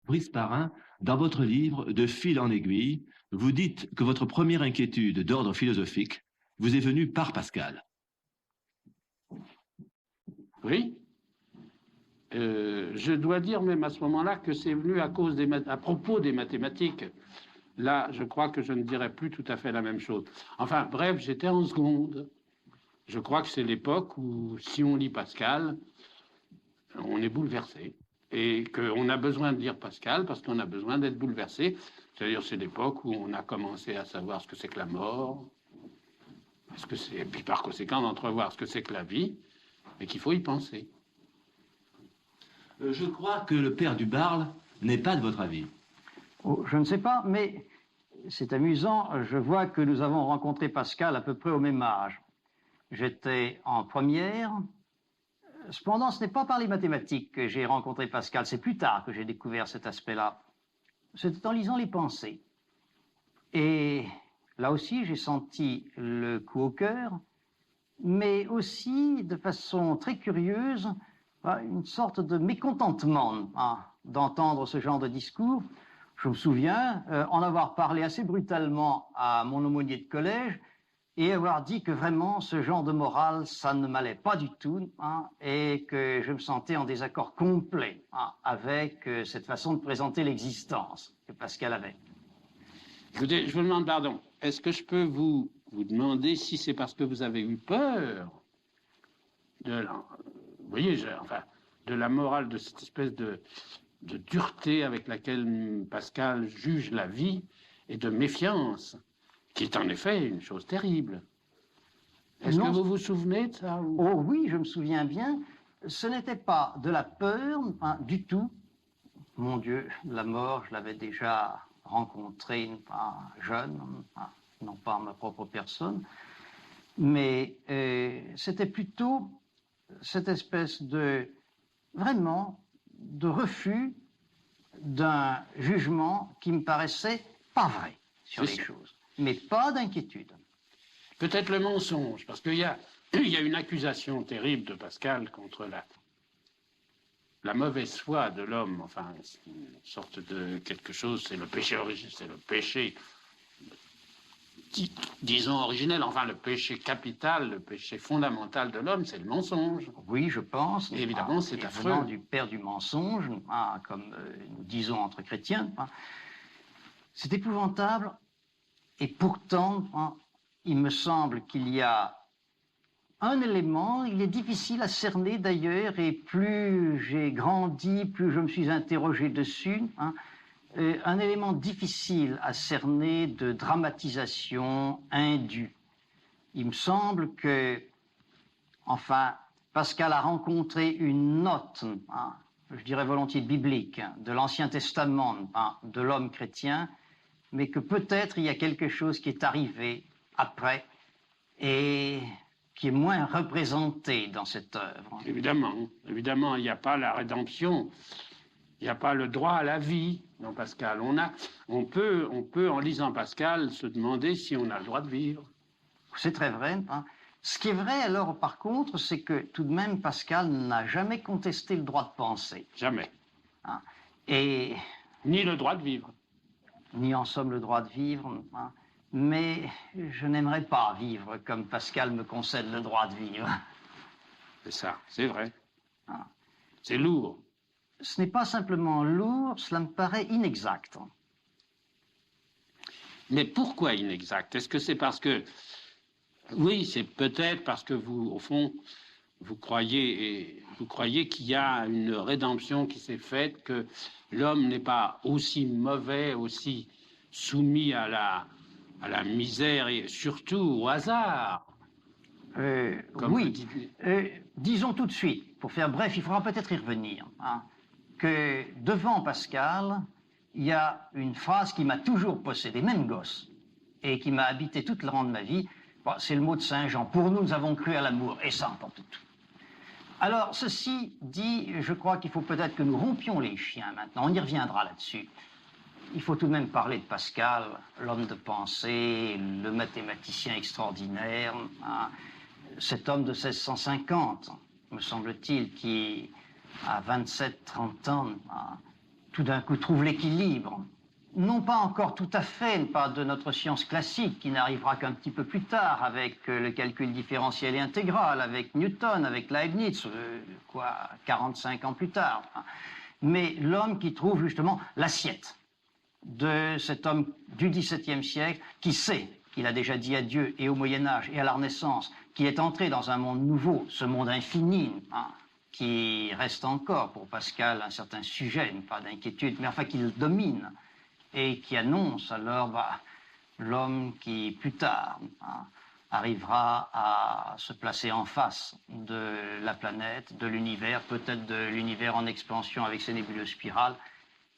Brice Parrain, dans votre livre De fil en aiguille, vous dites que votre première inquiétude d'ordre philosophique vous est venue par Pascal. Oui. Je dois dire même à ce moment-là que c'est venu à propos des mathématiques. Là, je crois que je ne dirais plus tout à fait la même chose. Enfin, bref, j'étais en seconde. Je crois que c'est l'époque où, si on lit Pascal, on est bouleversé. Et qu'on a besoin de lire Pascal parce qu'on a besoin d'être bouleversé. C'est-à-dire, c'est l'époque où on a commencé à savoir ce que c'est que la mort, et puis par conséquent d'entrevoir ce que c'est que la vie, et qu'il faut y penser. Je crois que le père du Barle n'est pas de votre avis. Oh, je ne sais pas, mais c'est amusant. Je vois que nous avons rencontré Pascal à peu près au même âge. J'étais en première. Cependant, ce n'est pas par les mathématiques que j'ai rencontré Pascal. C'est plus tard que j'ai découvert cet aspect-là. C'était en lisant les pensées. Et là aussi, j'ai senti le coup au cœur, mais aussi, de façon très curieuse, une sorte de mécontentement d'entendre ce genre de discours. Je me souviens en avoir parlé assez brutalement à mon aumônier de collège et avoir dit que vraiment ce genre de morale, ça ne m'allait pas du tout, et que je me sentais en désaccord complet avec cette façon de présenter l'existence que Pascal avait. Écoutez, je vous demande pardon. Est-ce que je peux vous demander si c'est parce que vous avez eu peur vous voyez, de la morale, de cette espèce de dureté avec laquelle Pascal juge la vie et de méfiance, qui est en effet une chose terrible. Est-ce que vous vous souvenez de ça ou... Oh oui, je me souviens bien. Ce n'était pas de la peur du tout. Mon Dieu, la mort, je l'avais déjà rencontrée jeune, non pas ma propre personne, mais c'était plutôt cette espèce de, vraiment, de refus d'un jugement qui me paraissait pas vrai sur les choses, mais pas d'inquiétude. Peut-être le mensonge, parce qu'il y a une accusation terrible de Pascal contre la mauvaise foi de l'homme, enfin, une sorte de quelque chose, c'est le péché originel, c'est le péché, disons originel, enfin le péché capital, le péché fondamental de l'homme, c'est le mensonge. Oui, je pense. Et évidemment, c'est affreux. Venant du père du mensonge, comme nous disons entre chrétiens, c'est épouvantable, et pourtant, il me semble qu'il y a un élément, il est difficile à cerner d'ailleurs, et plus j'ai grandi, plus je me suis interrogé dessus, un élément difficile à cerner de dramatisation indue. Il me semble que, enfin, Pascal a rencontré une note, je dirais volontiers biblique, de l'Ancien Testament, de l'homme chrétien, mais que peut-être il y a quelque chose qui est arrivé après et qui est moins représenté dans cette œuvre. Évidemment, évidemment, il n'y a pas la rédemption, il n'y a pas le droit à la vie dans Pascal. On peut, en lisant Pascal, se demander si on a le droit de vivre. C'est très vrai. Ce qui est vrai, alors, par contre, c'est que tout de même, Pascal n'a jamais contesté le droit de penser. Jamais. Et... Ni le droit de vivre. Ni en somme le droit de vivre. Mais je n'aimerais pas vivre comme Pascal me concède le droit de vivre. C'est ça, c'est vrai. C'est lourd. Ce n'est pas simplement lourd, cela me paraît inexact. Mais pourquoi inexact? Est-ce que c'est parce que... Oui, c'est peut-être parce que vous, au fond, vous croyez qu'il y a une rédemption qui s'est faite, que l'homme n'est pas aussi mauvais, aussi soumis à la misère et surtout au hasard. Oui, disons tout de suite, pour faire bref, il faudra peut-être y revenir, que devant Pascal, il y a une phrase qui m'a toujours possédé, même gosse, et qui m'a habité toute la de ma vie. Bon, c'est le mot de Saint Jean. Pour nous avons cru à l'amour, et ça emporte tout. Alors, ceci dit, je crois qu'il faut peut-être que nous rompions les chiens maintenant. On y reviendra là-dessus. Il faut tout de même parler de Pascal, l'homme de pensée, le mathématicien extraordinaire, cet homme de 1650, me semble-t-il, qui, à 27-30 ans, tout d'un coup trouve l'équilibre, non pas encore tout à fait, pas de notre science classique qui n'arrivera qu'un petit peu plus tard avec le calcul différentiel et intégral, avec Newton, avec Leibniz, 45 ans plus tard. Mais l'homme qui trouve justement l'assiette de cet homme du XVIIe siècle qui sait qu'il a déjà dit à Dieu et au Moyen-Âge et à la Renaissance qu'il est entré dans un monde nouveau, ce monde infini, qui reste encore pour Pascal un certain sujet, pas d'inquiétude, mais enfin qu'il domine et qui annonce alors l'homme qui plus tard arrivera à se placer en face de la planète, de l'univers, peut-être de l'univers en expansion avec ses nébuleuses spirales,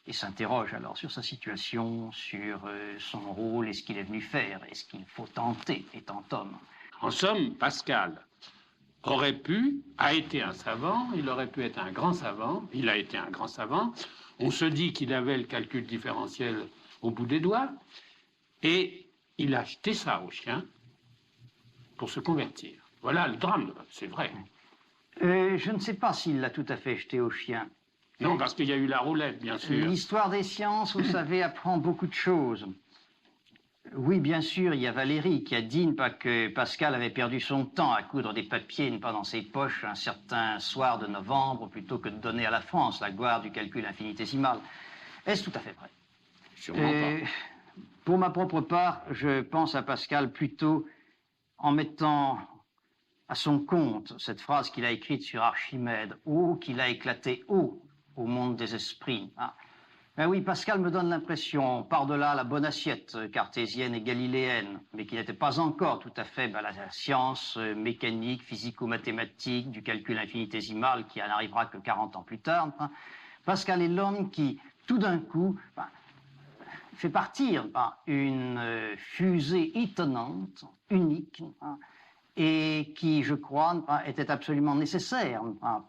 et s'interroge alors sur sa situation, sur son rôle et ce qu'il est venu faire, et ce qu'il faut tenter étant homme. En somme, Pascal a été un savant, il aurait pu être un grand savant, il a été un grand savant. On se dit qu'il avait le calcul différentiel au bout des doigts, et il a jeté ça au chien pour se convertir. Voilà le drame, c'est vrai. Je ne sais pas s'il l'a tout à fait jeté au chien. Non, parce qu'il y a eu la roulette, bien sûr. L'histoire des sciences, vous savez, apprend beaucoup de choses. Oui, bien sûr, il y a Valérie qui a dit que Pascal avait perdu son temps à coudre des papiers pas dans ses poches un certain soir de novembre plutôt que de donner à la France la gloire du calcul infinitésimal. Est-ce tout à fait vrai? Sûrement pas. Pour ma propre part, je pense à Pascal plutôt en mettant à son compte cette phrase qu'il a écrite sur Archimède, « Oh, qu'il a éclaté haut au monde des esprits ». Ben oui, Pascal me donne l'impression, par-delà la bonne assiette cartésienne et galiléenne, mais qui n'était pas encore tout à fait la science mécanique, physico-mathématique, du calcul infinitésimal qui n'arrivera que 40 ans plus tard. Pascal est l'homme qui, tout d'un coup, fait partir une fusée étonnante, unique, et qui, je crois, était absolument nécessaire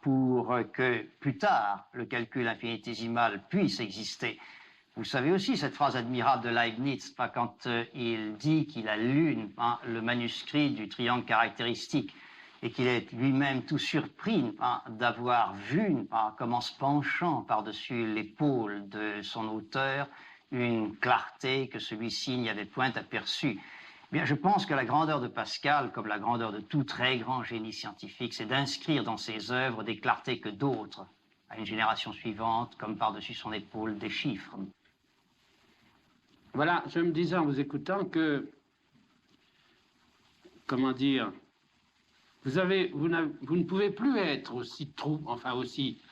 pour que, plus tard, le calcul infinitésimal puisse exister. Vous savez aussi cette phrase admirable de Leibniz, quand il dit qu'il a lu le manuscrit du triangle caractéristique et qu'il est lui-même tout surpris d'avoir vu, comme en se penchant par-dessus l'épaule de son auteur, une clarté que celui-ci n'y avait point aperçue. Bien, je pense que la grandeur de Pascal, comme la grandeur de tout très grand génie scientifique, c'est d'inscrire dans ses œuvres des clartés que d'autres, à une génération suivante, comme par-dessus son épaule, des chiffres. Voilà, je me disais en vous écoutant que, comment dire, vous ne pouvez plus être aussi aussi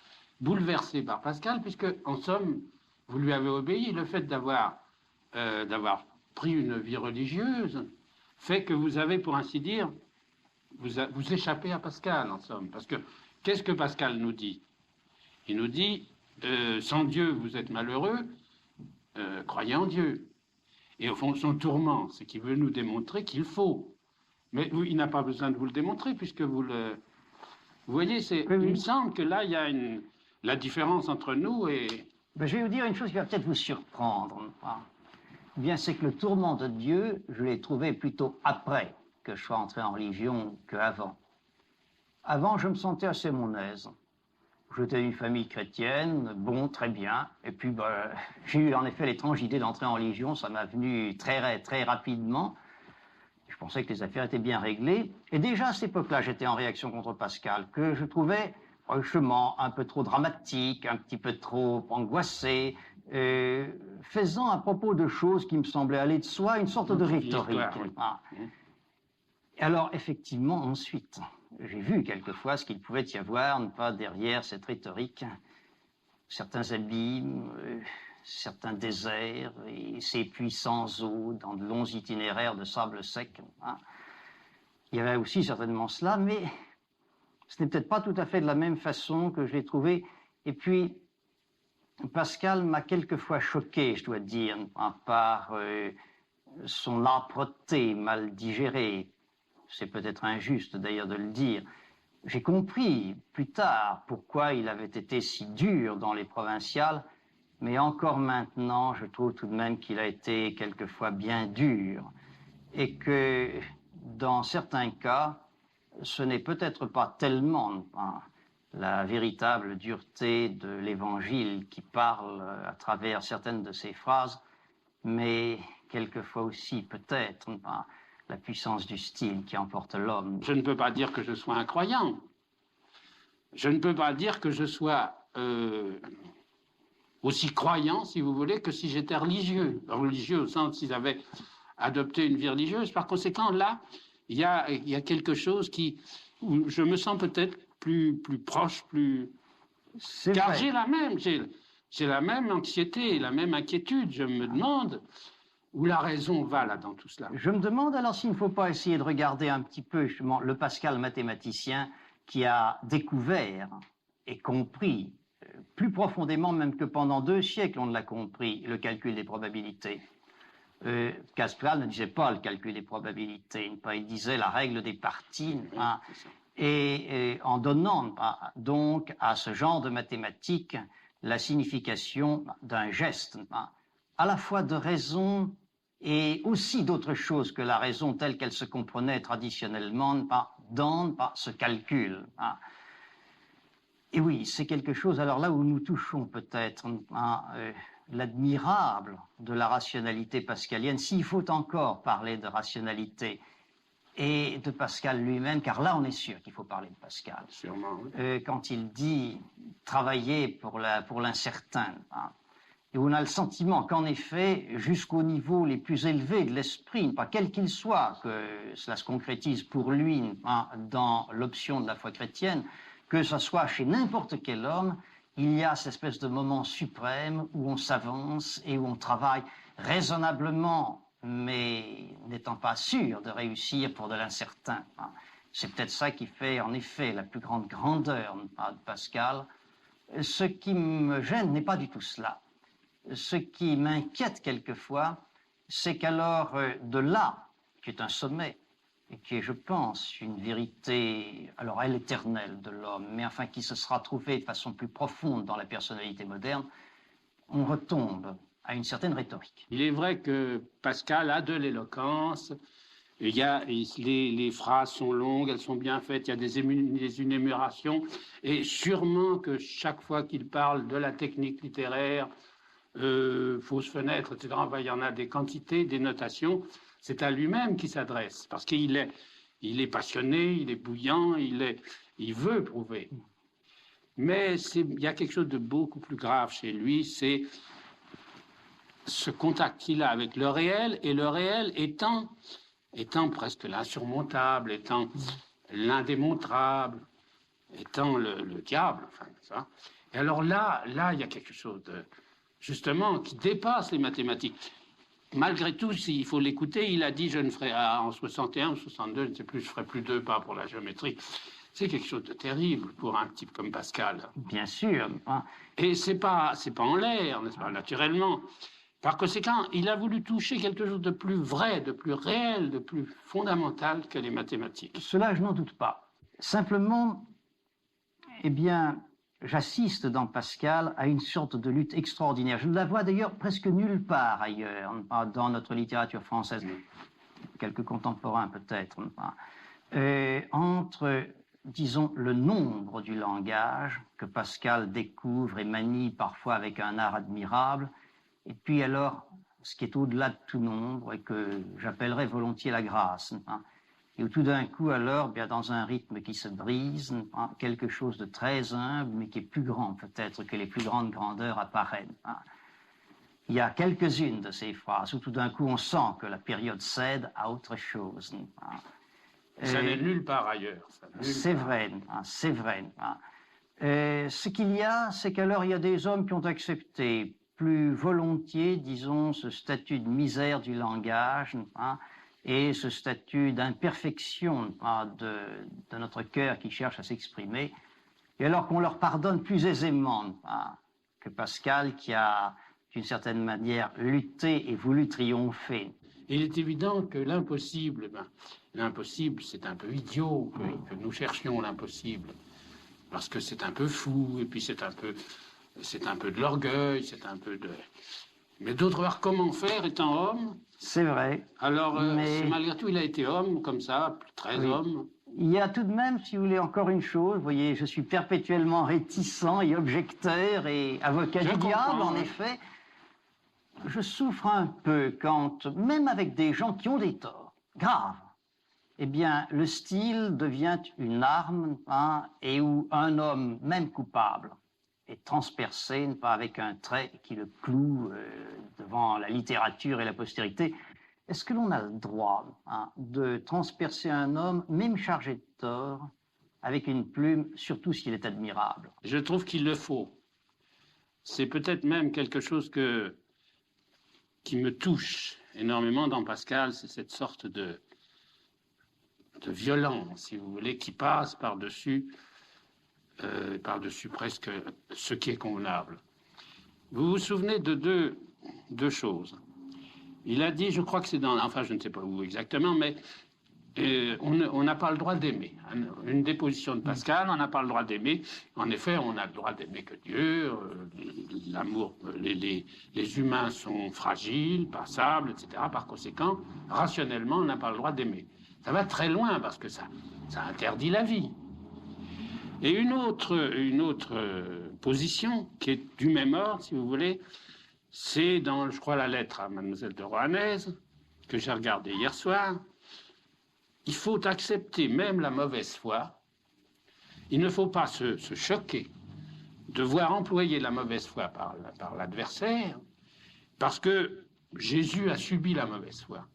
bouleversé par Pascal, puisque, en somme, vous lui avez obéi. Le fait d'avoir pris une vie religieuse fait que vous avez, pour ainsi dire, vous échappez à Pascal, en somme. Parce que, qu'est-ce que Pascal nous dit? Il nous dit, sans Dieu, vous êtes malheureux, croyez en Dieu. Et au fond, son tourment, c'est qu'il veut nous démontrer qu'il faut. Mais il n'a pas besoin de vous le démontrer, puisque vous le... Vous voyez, oui. Il me semble que là, il y a la différence entre nous et... Ben, je vais vous dire une chose qui va peut-être vous surprendre. Bien, c'est que le tourment de Dieu, je l'ai trouvé plutôt après que je sois entré en religion qu'avant. Avant, je me sentais assez mon aise. J'étais d'une famille chrétienne, bon, très bien. Et puis, j'ai eu en effet l'étrange idée d'entrer en religion. Ça m'a venu très, très rapidement. Je pensais que les affaires étaient bien réglées. Et déjà à cette époque-là, j'étais en réaction contre Pascal, que je trouvais franchement un peu trop dramatique, un petit peu trop angoissé, faisant à propos de choses qui me semblaient aller de soi une sorte de rhétorique. Oui. Alors, effectivement, ensuite, j'ai vu quelquefois ce qu'il pouvait y avoir, pas derrière cette rhétorique, certains abîmes, certains déserts et ces puissants eaux dans de longs itinéraires de sable sec. Il y avait aussi certainement cela, mais ce n'est peut-être pas tout à fait de la même façon que je l'ai trouvé. Et puis, Pascal m'a quelquefois choqué, je dois dire, par son âpreté mal digérée. C'est peut-être injuste d'ailleurs de le dire. J'ai compris plus tard pourquoi il avait été si dur dans les provinciales, mais encore maintenant, je trouve tout de même qu'il a été quelquefois bien dur et que, dans certains cas, ce n'est peut-être pas tellement la véritable dureté de l'Évangile qui parle à travers certaines de ces phrases, mais quelquefois aussi peut-être la puissance du style qui emporte l'homme. Je ne peux pas dire que je sois un croyant. Je ne peux pas dire que je sois aussi croyant, si vous voulez, que si j'étais religieux. Religieux au sens s'ils avaient adopté une vie religieuse. Par conséquent, là, il y a quelque chose où je me sens peut-être plus proche, plus... Car j'ai la même anxiété, la même inquiétude. Je me demande où la raison va là dans tout cela. Je me demande alors s'il ne faut pas essayer de regarder un petit peu justement le Pascal mathématicien qui a découvert et compris, plus profondément même que pendant 2 siècles on ne l'a compris, le calcul des probabilités. Pascal ne disait pas le calcul des probabilités, il disait la règle des parties, et en donnant donc à ce genre de mathématiques la signification d'un geste, à la fois de raison et aussi d'autre chose que la raison telle qu'elle se comprenait traditionnellement dans ce calcul. Et oui, c'est quelque chose, alors là où nous touchons peut-être l'admirable de la rationalité pascalienne, s'il faut encore parler de rationalité, et de Pascal lui-même, car là on est sûr qu'il faut parler de Pascal. Sûrement, oui. Quand il dit travailler pour l'incertain, et on a le sentiment qu'en effet, jusqu'au niveau les plus élevés de l'esprit, pas quel qu'il soit, que cela se concrétise pour lui dans l'option de la foi chrétienne, que ce soit chez n'importe quel homme, il y a cette espèce de moment suprême où on s'avance et où on travaille raisonnablement, mais n'étant pas sûr de réussir pour de l'incertain. C'est peut-être ça qui fait en effet la plus grande grandeur de Pascal. Ce qui me gêne n'est pas du tout cela. Ce qui m'inquiète quelquefois, c'est qu'alors de là, qui est un sommet, et qui est, je pense, une vérité, alors elle éternelle de l'homme, mais enfin qui se sera trouvée de façon plus profonde dans la personnalité moderne, on retombe à une certaine rhétorique. Il est vrai que Pascal a de l'éloquence, les phrases sont longues, elles sont bien faites, il y a des énumérations, et sûrement que chaque fois qu'il parle de la technique littéraire, fausse fenêtre, etc., il y en a des quantités, des notations, c'est à lui-même qu'il s'adresse, parce qu'il est passionné, il est bouillant, il veut prouver. Mais il y a quelque chose de beaucoup plus grave chez lui, c'est ce contact qu'il a avec le réel, et le réel étant presque l'insurmontable, étant l'indémontrable, étant le diable, enfin, ça. Et alors là, il y a quelque chose de, justement, qui dépasse les mathématiques. Malgré tout, s'il faut l'écouter, il a dit, je ne ferai, en 61 ou 62, je ne sais plus, je ferai plus 2 pas pour la géométrie. C'est quelque chose de terrible pour un type comme Pascal. Bien sûr. Et c'est pas en l'air, n'est-ce pas, naturellement. Par conséquent, il a voulu toucher quelque chose de plus vrai, de plus réel, de plus fondamental que les mathématiques. Cela, je n'en doute pas. Simplement, eh bien, j'assiste dans Pascal à une sorte de lutte extraordinaire. Je ne la vois d'ailleurs presque nulle part ailleurs, dans notre littérature française. Quelques contemporains peut-être. Entre, disons, le nombre du langage que Pascal découvre et manie parfois avec un art admirable, et puis alors, ce qui est au-delà de tout nombre et que j'appellerais volontiers la grâce, et où tout d'un coup, alors, bien dans un rythme qui se brise, quelque chose de très humble, mais qui est plus grand peut-être que les plus grandes grandeurs apparaissent. Il y a quelques-unes de ces phrases où tout d'un coup on sent que la période cède à autre chose. Ça n'est nulle part ailleurs. C'est vrai, c'est vrai. Ce qu'il y a, c'est qu'alors il y a des hommes qui ont accepté plus volontiers, disons, ce statut de misère du langage, et ce statut d'imperfection de notre cœur qui cherche à s'exprimer, et alors qu'on leur pardonne plus aisément que Pascal qui a, d'une certaine manière, lutté et voulu triompher. Il est évident que l'impossible, c'est un peu idiot que nous cherchions l'impossible, parce que c'est un peu fou, et puis c'est un peu de l'orgueil, c'est un peu de... Mais d'autre part, comment faire étant homme? C'est vrai. Alors, mais... malgré tout, il a été homme, comme ça, très homme, Il y a tout de même, si vous voulez, encore une chose. Vous voyez, je suis perpétuellement réticent et objecteur et avocat du diable, en effet. Je souffre un peu quand, même avec des gens qui ont des torts graves, eh bien, le style devient une arme, et où un homme, même coupable, est transpercé, pas avec un trait qui le cloue devant la littérature et la postérité. Est-ce que l'on a le droit de transpercer un homme, même chargé de tort, avec une plume, surtout s'il est admirable? Je trouve qu'il le faut. C'est peut-être même quelque chose qui me touche énormément dans Pascal, c'est cette sorte de violence, si vous voulez, qui passe par-dessus presque ce qui est convenable. Vous vous souvenez de deux choses. Il a dit, je crois que c'est dans, enfin je ne sais pas où exactement, mais on n'a pas le droit d'aimer. Une des positions de Pascal, on n'a pas le droit d'aimer. En effet, on a le droit d'aimer que Dieu. L'amour, les humains sont fragiles, passables, etc. Par conséquent, rationnellement, on n'a pas le droit d'aimer. Ça va très loin parce que ça interdit la vie. Et une autre position qui est du même ordre, si vous voulez, c'est dans, je crois, la lettre à Mademoiselle de Rohanès, que j'ai regardée hier soir. Il faut accepter même la mauvaise foi. Il ne faut pas se choquer de voir employer la mauvaise foi par l'adversaire, parce que Jésus a subi la mauvaise foi.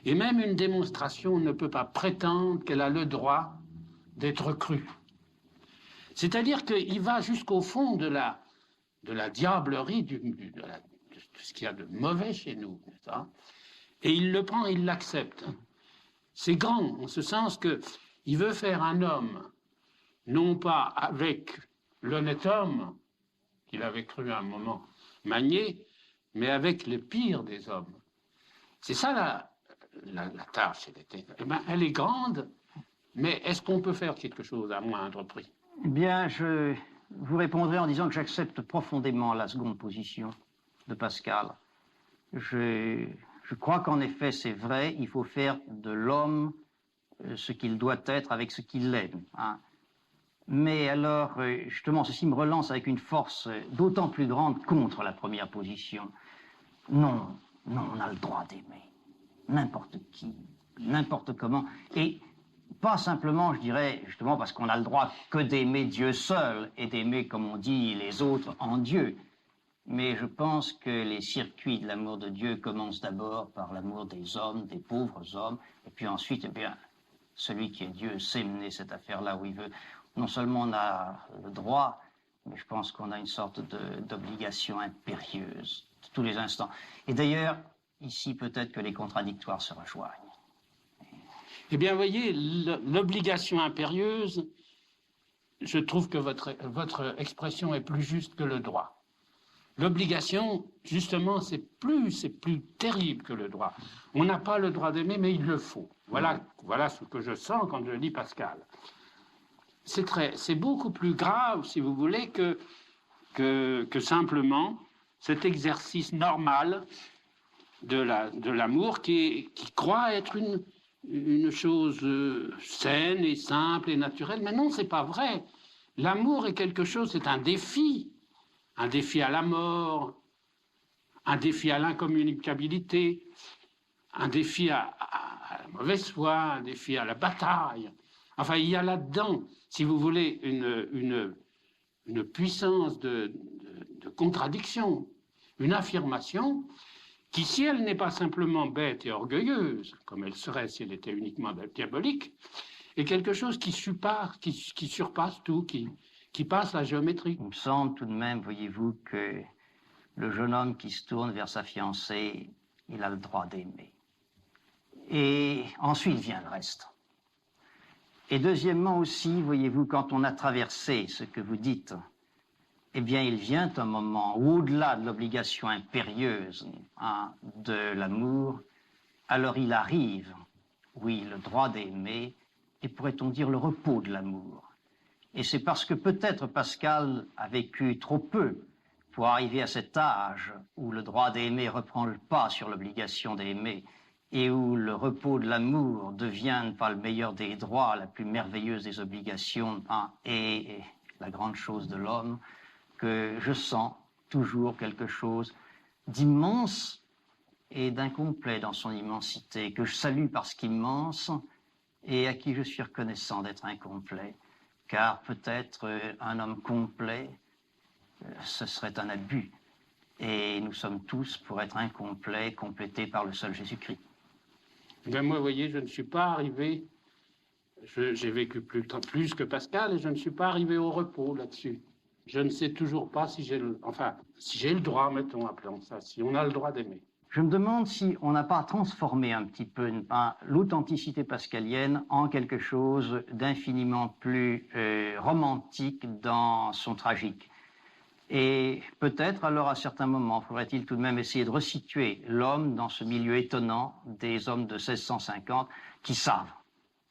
Et même une démonstration ne peut pas prétendre qu'elle a le droit d'être crue. C'est-à-dire qu'il va jusqu'au fond de la diablerie, de ce qu'il y a de mauvais chez nous. Ça. Et il le prend, il l'accepte. C'est grand, en ce sens qu'il veut faire un homme, non pas avec l'honnête homme, qu'il avait cru à un moment manier, mais avec le pire des hommes. C'est ça la tâche. Elle est grande, mais est-ce qu'on peut faire quelque chose à moindre prix? Eh bien, je vous répondrai en disant que j'accepte profondément la seconde position de Pascal. Je crois qu'en effet, c'est vrai, il faut faire de l'homme ce qu'il doit être avec ce qu'il est. Mais alors, justement, ceci me relance avec une force d'autant plus grande contre la première position. Non, on a le droit d'aimer. N'importe qui, n'importe comment. Et pas simplement, je dirais, justement, parce qu'on a le droit que d'aimer Dieu seul et d'aimer, comme on dit, les autres en Dieu. Mais je pense que les circuits de l'amour de Dieu commencent d'abord par l'amour des hommes, des pauvres hommes, et puis ensuite, eh bien, celui qui est Dieu sait mener cette affaire-là où il veut. Non seulement on a le droit, mais je pense qu'on a une sorte d'obligation impérieuse de tous les instants. Et d'ailleurs, ici, peut-être que les contradictoires se rejoignent. Eh bien, voyez, l'obligation impérieuse, je trouve que votre expression est plus juste que le droit. L'obligation, justement, c'est plus terrible que le droit. On n'a pas le droit d'aimer, mais il le faut. Voilà ce que je sens quand je lis Pascal. C'est beaucoup plus grave, si vous voulez, que simplement cet exercice normal de l'amour qui croit être une chose saine et simple et naturelle. Mais non, c'est pas vrai. L'amour est quelque chose, c'est un défi à la mort, un défi à l'incommunicabilité, un défi à la mauvaise foi, un défi à la bataille. Enfin, il y a là-dedans, si vous voulez, une puissance de contradiction, une affirmation qui, si elle n'est pas simplement bête et orgueilleuse, comme elle serait si elle était uniquement diabolique, est quelque chose qui surpasse tout, qui passe la géométrie. Il me semble tout de même, voyez-vous, que le jeune homme qui se tourne vers sa fiancée, il a le droit d'aimer. Et ensuite vient le reste. Et deuxièmement aussi, voyez-vous, quand on a traversé ce que vous dites, eh bien, il vient un moment où, au-delà de l'obligation impérieuse de l'amour, alors il arrive, oui, le droit d'aimer, et pourrait-on dire le repos de l'amour. Et c'est parce que peut-être Pascal a vécu trop peu pour arriver à cet âge où le droit d'aimer reprend le pas sur l'obligation d'aimer, et où le repos de l'amour devient pas le meilleur des droits, la plus merveilleuse des obligations, et la grande chose de l'homme, que je sens toujours quelque chose d'immense et d'incomplet dans son immensité, que je salue parce qu'immense et à qui je suis reconnaissant d'être incomplet, car peut-être un homme complet, ce serait un abus, et nous sommes tous, pour être incomplets, complétés par le seul Jésus-Christ. Ben moi, vous voyez, je ne suis pas arrivé, j'ai vécu plus que Pascal, et je ne suis pas arrivé au repos là-dessus. Je ne sais toujours pas si j'ai si j'ai le droit, mettons, appelons ça, si on a le droit d'aimer. Je me demande si on n'a pas transformé un petit peu l'authenticité pascalienne en quelque chose d'infiniment plus romantique dans son tragique. Et peut-être alors à certains moments faudrait-il tout de même essayer de resituer l'homme dans ce milieu étonnant des hommes de 1650 qui savent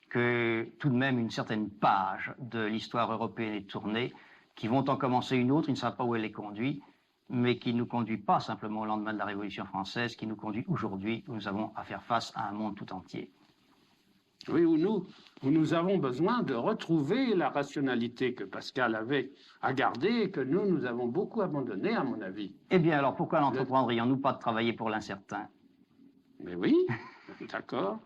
que tout de même une certaine page de l'histoire européenne est tournée, qui vont en commencer une autre, ils ne savent pas où elle les conduit, mais qui ne nous conduit pas simplement au lendemain de la Révolution française, qui nous conduit aujourd'hui où nous avons à faire face à un monde tout entier. Oui, où nous avons besoin de retrouver la rationalité que Pascal avait à garder et que nous avons beaucoup abandonné, à mon avis. Eh bien, alors pourquoi n'entreprendrions-nous pas de travailler pour l'incertain? Mais oui, d'accord.